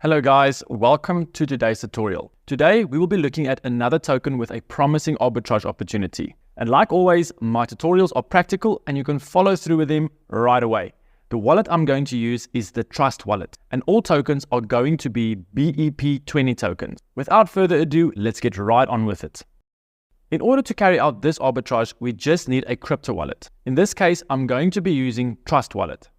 Hello guys, welcome to today's tutorial. Today we will be looking at another token with a promising arbitrage opportunity. And like always, my tutorials are practical and you can follow through with them right away. The wallet I'm going to use is the Trust wallet, and all tokens are going to be BEP20 tokens. Without further ado, let's get right on with it. In order to carry out this arbitrage, we just need a crypto wallet. In this case, I'm going to be using Trust wallet.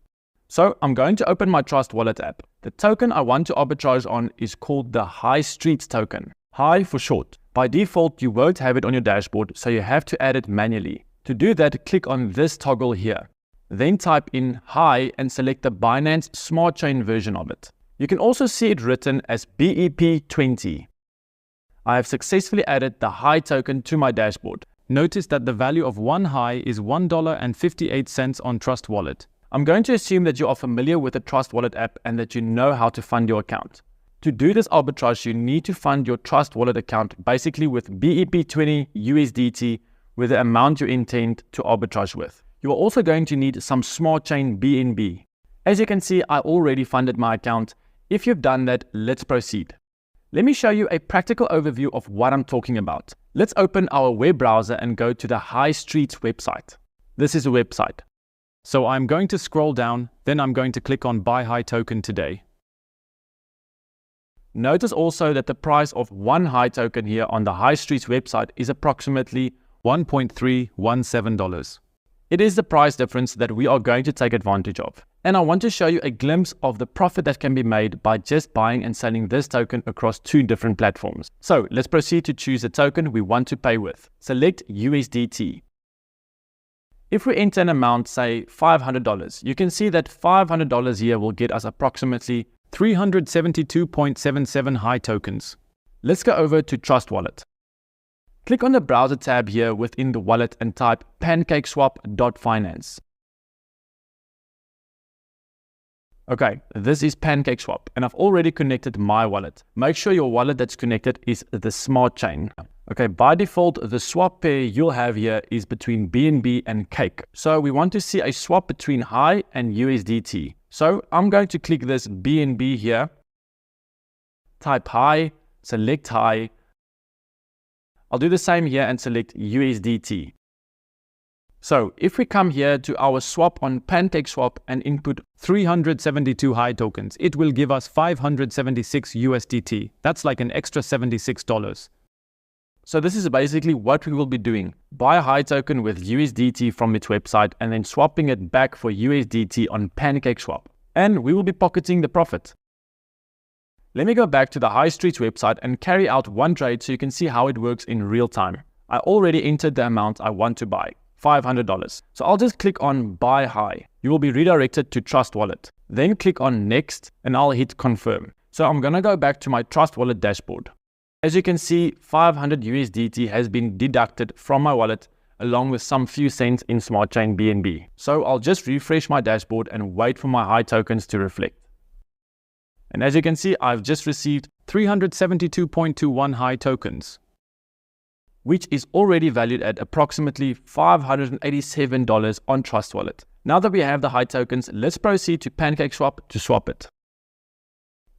So I'm going to open my Trust wallet app. The token I want to arbitrage on is called the High Street token. High for short. By default, you won't have it on your dashboard, so you have to add it manually. To do that, click on this toggle here. Then type in High and select the Binance Smart Chain version of it. You can also see it written as BEP20. I have successfully added the High token to my dashboard. Notice that the value of one High is $1.58 on Trust wallet. I'm going to assume that you are familiar with the Trust wallet app and that you know how to fund your account. To do this arbitrage, you need to fund your Trust wallet account basically with BEP20 USDT with the amount you intend to arbitrage with. You are also going to need some Smart Chain BNB. As you can see, I already funded my account. If you've done that, let's proceed. Let me show you a practical overview of what I'm talking about. Let's open our web browser and go to the High Street website. This is the website. So I'm going to scroll down, then I'm going to click on Buy High token today. Notice also that the price of one High token here on the High Street website is approximately $1.317. It is the price difference that we are going to take advantage of. And I want to show you a glimpse of the profit that can be made by just buying and selling this token across two different platforms. So let's proceed to choose the token we want to pay with. Select USDT. If we enter an amount, say $500, you can see that $500 here will get us approximately 372.77 High tokens. Let's go over to Trust wallet. Click on the browser tab here within the wallet and type pancakeswap.finance. Okay, this is PancakeSwap and I've already connected my wallet. Make sure your wallet that's connected is the Smart Chain. Okay, by default, the swap pair you'll have here is between BNB and Cake. So we want to see a swap between High and USDT. So I'm going to click this BNB here, type High, select High. I'll do the same here and select USDT. So if we come here to our swap on PancakeSwap and input 372 High tokens, it will give us 576 USDT. That's like an extra $76. So this is basically what we will be doing. Buy a High token with USDT from its website and then swapping it back for USDT on PancakeSwap. And we will be pocketing the profit. Let me go back to the High Street website and carry out one trade so you can see how it works in real time. I already entered the amount I want to buy, $500. So I'll just click on Buy High. You will be redirected to Trust wallet. Then click on Next and I'll hit Confirm. So I'm going to go back to my Trust wallet dashboard. As you can see, 500 USDT has been deducted from my wallet along with some few cents in Smart Chain BNB. So I'll just refresh my dashboard and wait for my High tokens to reflect. And as you can see, I've just received 372.21 High tokens, which is already valued at approximately $587 on Trust wallet. Now that we have the High tokens, let's proceed to PancakeSwap to swap it.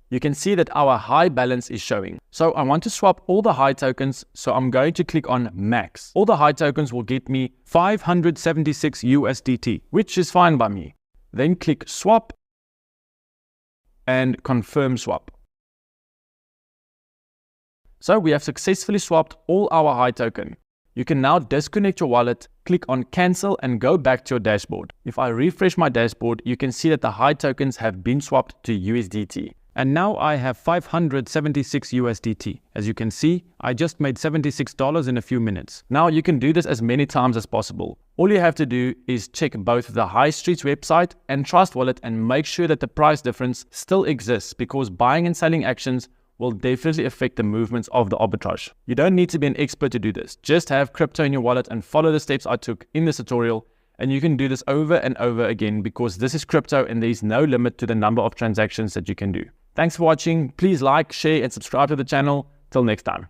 You can see that our High balance is showing. So I want to swap all the High tokens, so I'm going to click on Max. All the High tokens will get me 576 USDT, which is fine by me. Then click Swap and Confirm Swap. So we have successfully swapped all our High token. You can now disconnect your wallet, click on Cancel and go back to your dashboard. If I refresh my dashboard, you can see that the High tokens have been swapped to USDT. And now I have 576 USDT. As you can see, I just made $76 in a few minutes. Now you can do this as many times as possible. All you have to do is check both the High Street website and Trust wallet and make sure that the price difference still exists, because buying and selling actions will definitely affect the movements of the arbitrage. You don't need to be an expert to do this. Just have crypto in your wallet and follow the steps I took in this tutorial. And you can do this over and over again because this is crypto and there is no limit to the number of transactions that you can do. Thanks for watching. Please like, share, and subscribe to the channel. Till next time.